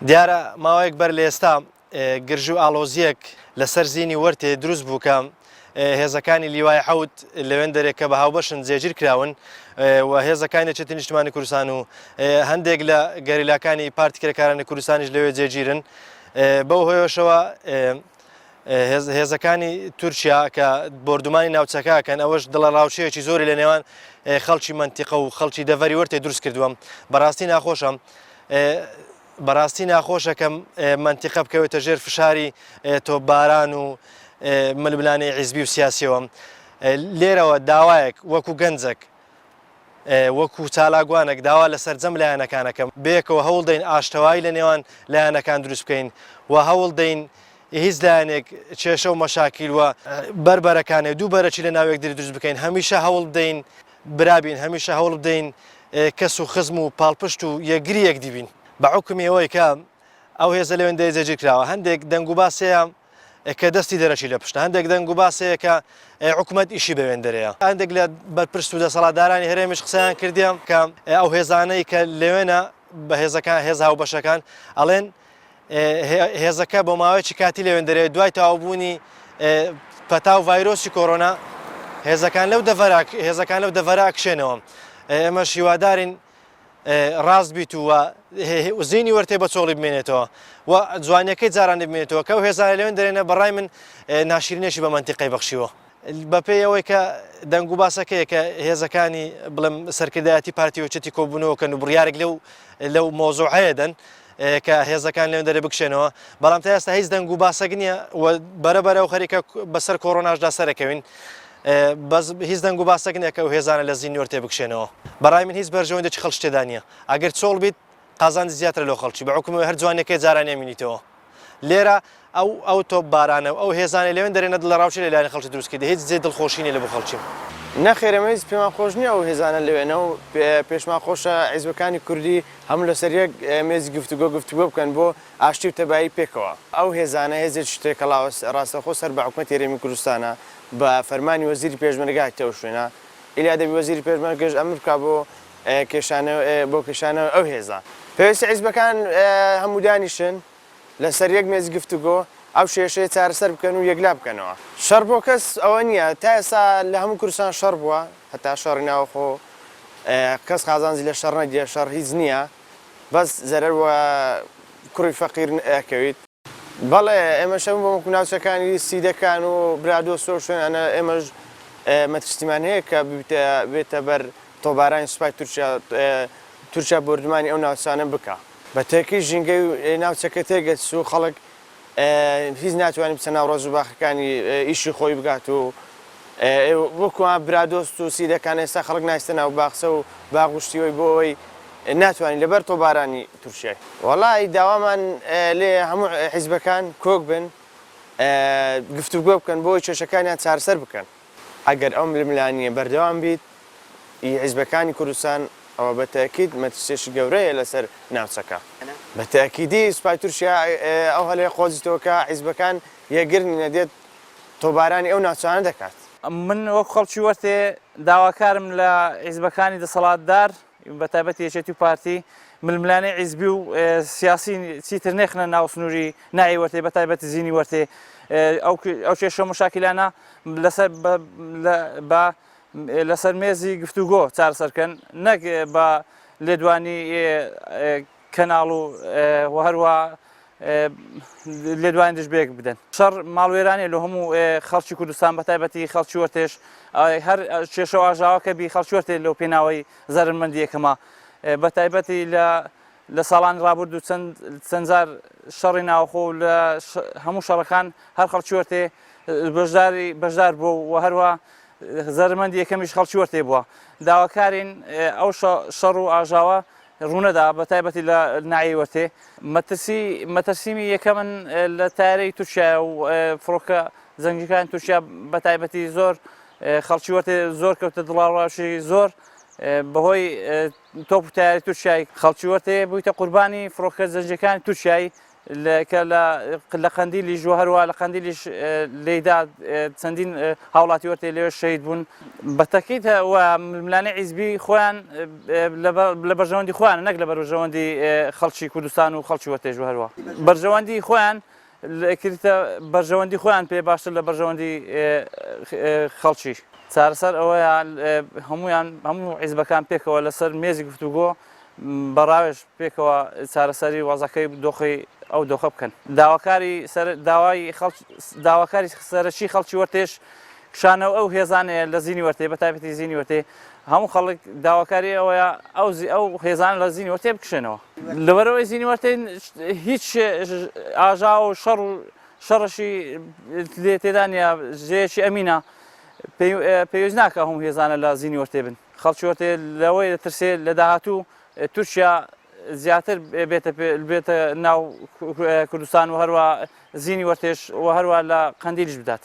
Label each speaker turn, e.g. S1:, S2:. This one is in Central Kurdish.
S1: دیارە ماوەیەک بەر لە ئێستا گرژ و ئالۆزیەک لەسەر زیینی وەرتێ دروست بوو کە هێزەکانی لیوای حەوت لەوێن دەرێک کە بە هاوبەشن جێگیر کراون و هێزەکانی نەچێتی نیشتمانی کوردستان و هەندێک لە گەریلاکانی پارتیکرەکارانی کوردستانیش لەوێ جێگیرن بەو هۆیەشەوە هێزەکانی تورکیا کە بردومانی ناوچەکەکەن ئەوەش دڵە ڕاوچەیەکی زۆری لە نێوان خەڵکی منتیقە و خەڵکی دەڤەری وەرتێ دروست کردووە بەڕاستی ناخۆشە بەڕاستی ناخۆشە کە منتیقە بکەوێتە ژێر فشاری تۆپباران و ململانەی حیزبی و سیاسیەوە لێرەوە داوایەک وەکو گەنجێک وەکو چالاگوانێک داوا لە سەرجەم لایەنەکانەکەم بەیەکەوە هەوڵ دەین ئاشتەوایی لە نێوان لایەنەکان دروست بکەین و هەوڵ دەین هیچ لایەنێک کێشە و مەشاکیل وە بەربەرەکانێ دوو بەرەکی لە ناوێک دروست بکەین هەمیشە هەوڵ بدەین برابین هەمیشە هەوڵ بدەین کەس و خزم و پاڵپشت و یەکگری یەک دیبین بە حکمی ئەوەی کە ئەو هێزە لەوێندەی جێگیر کراوە هەندێک دەنگ و باسەیە کە دەستی دەرەچی لە پشتە هەندێک دەنگ و باسەیە کە حکوومەت ئیشی بەوێندەرەیە هەندێک لە بەرپرس و دەسەڵاتدارانی هەرێمیش قسەیان کردیان کە ئەو هێزانەی کە لەوێنە بە هێزەکان هێز هاوبەشەکان ئەڵێن هێزەکە بۆ ماوەیەکی کاتی لەوێندەرەیە دوای تەواوبوونی پەتا و ڤایرۆسی کۆڕۆنا هێزەکان لەو دەڤەرە کشێنەوە ئێمەش هیوادارین ڕاست بیت و زیینی وەرتێ بە چۆڵی بمێنێتەوە و جوانیەکەی جاران بمێنێتەوە کە هێزانە لەوێن دەرێنە بەڕای من ناشرینێکی بە منتیقەی بەخشیوە بەپێی ئەوەی کە دەنگ و باسەکەیە کە هێزەکانی بڵم سەرکردایەتی پارتی وچەتی کۆبوونەوەکەن و بڕیارێک لەو مۆزوع هەیەدەن کە هێزەکان لەوێن دەرێ بکشێنەوە بەڵام تا ئێستا هیچ دەنگ و باسەک نییە بەرەبەرەو خەریکە بەسەر کۆڕۆناشدا سەرەکەوین هیچ دەنگ و باسەک نییە کە و هێزانە لە زیینی وەرتێ بکشێنەوە بەڕای من هیچ بەرژەوەندێکی خەڵک تێدا نییە ئەگەر چۆڵ بیت قازانجی زیاتر لەو خەڵکی بە حکومەوە هەر جوانەکەی جاران نێمینیتەوە لێرە ئەو تۆپ بارانە و ئەو هێزانە لەوێن دەرێنە دڵ ڕاوچی لە لایەن خەڵکی دروست کردی هیچ جێ دڵخۆشی نیە لە بۆ خەڵکی
S2: نەخێرەمەویست پێمان خۆش نییە ئەو هێزانە لەوێنە و پێشمان خۆشە حیزبەکانی کوردی هەموو لەسەر یەک مێزی گفتوگۆ بکەن بۆ ئاشتی و تەبایی پێکەوە ئەو هێزانە هێزێک شتێکە ڕاستەخۆ سەر بە حکومەتی هەرێمی کوردستانە بە فەرمانی وەزیری پێشمەرگای تەو شوێنە ئیلا دەبی وەزیری پێشمەرگەش ئەمر بکا بۆ کێشانەوە ئەو هێزە پێویستی حیزبەکان هەموو دانیشن لەسەر یەک مێزی گفتوگۆ ئەو شێشەیە چارەسەر بکەن و یەکلا بکەنەوە شەڕ بۆ کەس ئەوە نییە تا ئێستا لە هەموو کوردستان شەڕ بووە هەتا شەڕی ناوەخۆ کەس قازانجی لە شەڕ نەدیە شەڕ هیچ نییە بەس زەرەر وە کوڕی فەقیر ئەکەویت بەڵێ ئێمە شەم بۆ ناوچەکانی سیدەکان و برادۆ شوێنانە ئێمەش مەترسیمان هەیە کە بێتە بەر تۆبارانی سوپای تورکیا بردومانی ئەو ناوچانە بکە بە تێکی ژینگەی ناوچەکە تێگەچ و خەڵک هیچ ناتوانانی بچە ناو ڕۆژ و باخەکانی ئیشی خۆی بگات و وەکوان برادۆست و سیدەکان ئێستا خەڵک نایستە ناو باخسە و باغشتیەوەی بۆ ئەوەی ناتوانین لەبەر تۆبارانی تورکیای وەڵی داوامان لێ هەموو حیزبەکان کۆک بن گفتوگۆ بکەن بۆی کێشەکانیان چارەسەر بکەن ئەگەر ئەو ململانیە بەردەوام بیت حیزبەکانی کوردستان ئەوە بە تاکید مەترسێکی گەورەیە لەسەر ناوچەکە بە تاکیدی سوپای تورکیا ئەو هەلەیە قۆزیتەوە کە حیزبەکان یەکگرنی نەدێت تۆبارانی ئەو ناوچانە دەکات
S3: من وەک خەڵکی وەرتێ داواکارم لە حیزبەکانی دەسەڵاتدار بە تایبەتی یەکێتی و پارتی ململانەی حیزبی و سیاسی چیتر نێخنە ناو سنووری ناوی وەرتێ بە تایبەتی زیینی وەرتێ ئەو کێشە مشاکلانە لەسەر مێزی گفتوگۆ چارەسەرکەن نەک بە لێدوانی کەناڵ و هەروە لێدوانی دژبێک بدەن شەڕ ماڵوێرانێ لە هەموو خەڵکی کوردستان بە تایبەتی خەڵکی وەرتێش هەر کێشە ئاژاوەکە بی خەڵکی وەرتێ لەو پێناوەی زەرمەندیەکەمە بە تایبەتی لە ساڵانی ڕابرد و چەندجار شەڕی ناوخۆ لە هەموو شەڕەکان هەر خەڵکی وەرتێ بەشدار بووە و هەروە زەرمەندی یەکەمیش خەڵکی وەرتێ بووە داواکارین ئەو شەڕ و ئاژاوە ڕوونەدا بە تایبەتی لە ناوی وەرتێ مەترسیمی یەکە من لە تارەی تورکیا و فڕۆکە زەنگیەکانی تورکیا بە تایبەتی زۆر خەڵکی وەرتێ زۆر کەوتە دڵاڕاشی زۆر بەهۆی تۆپ و تایاری تورکیای خەڵکی وەرتێ بوویتە قوربانی فڕۆکە زەنگیەکانی تورکیای کە لە قەندیلی ژوهروە لە قەندیلیش لێدا چەندین هاوڵاتی وەرتێ لێوە شەید بوون بە تەکیدەوە ململانەی حیزبی خۆیان لە بەرژەوەندی خۆیان نەک لە بەرژەوەندی خەڵکی کوردستان و خەڵکی وەرتێ ژوهروە بەرژەوەندی خۆیان کردتە بەرژەوەندی خۆیان پێ باشتر لە بەرژەوەندی خەڵکی چارەسەر ئەوەیە هەموو حیزبەکان پێکەوە لەسەر مێزی گفتوگۆ بەڕاوێژ پێکەوە چارەسەری وەزەکەی دۆخی ئەو دۆخە بکەن داواکاری سەرەکی خەڵکی وەرتێش شانەوە ئەو هێزانەیە لە زینی وەرتێ بە تایبەتی زینی وەرتێ هەموو خەڵک داواکاری ئەوەیە ئەو هێزان لە زینی وەرتێ بکشێنەوە لەبەرەوەی زینی وەرتێ هیچ ئاژا و شەڕ و شەڕەشی تێدا نیە ژێیەکی ئەمینە پێویست ناکە هەموو هێزانە لە زینی وەرتێ بن خەڵکی وەرتێ لەوەی دەترسێ لە داهاتوو تورکیا زیاتر بێتە ناو کوردستان و هەروە زینی وەرتێش و هەروە لە قەندیلیش بدات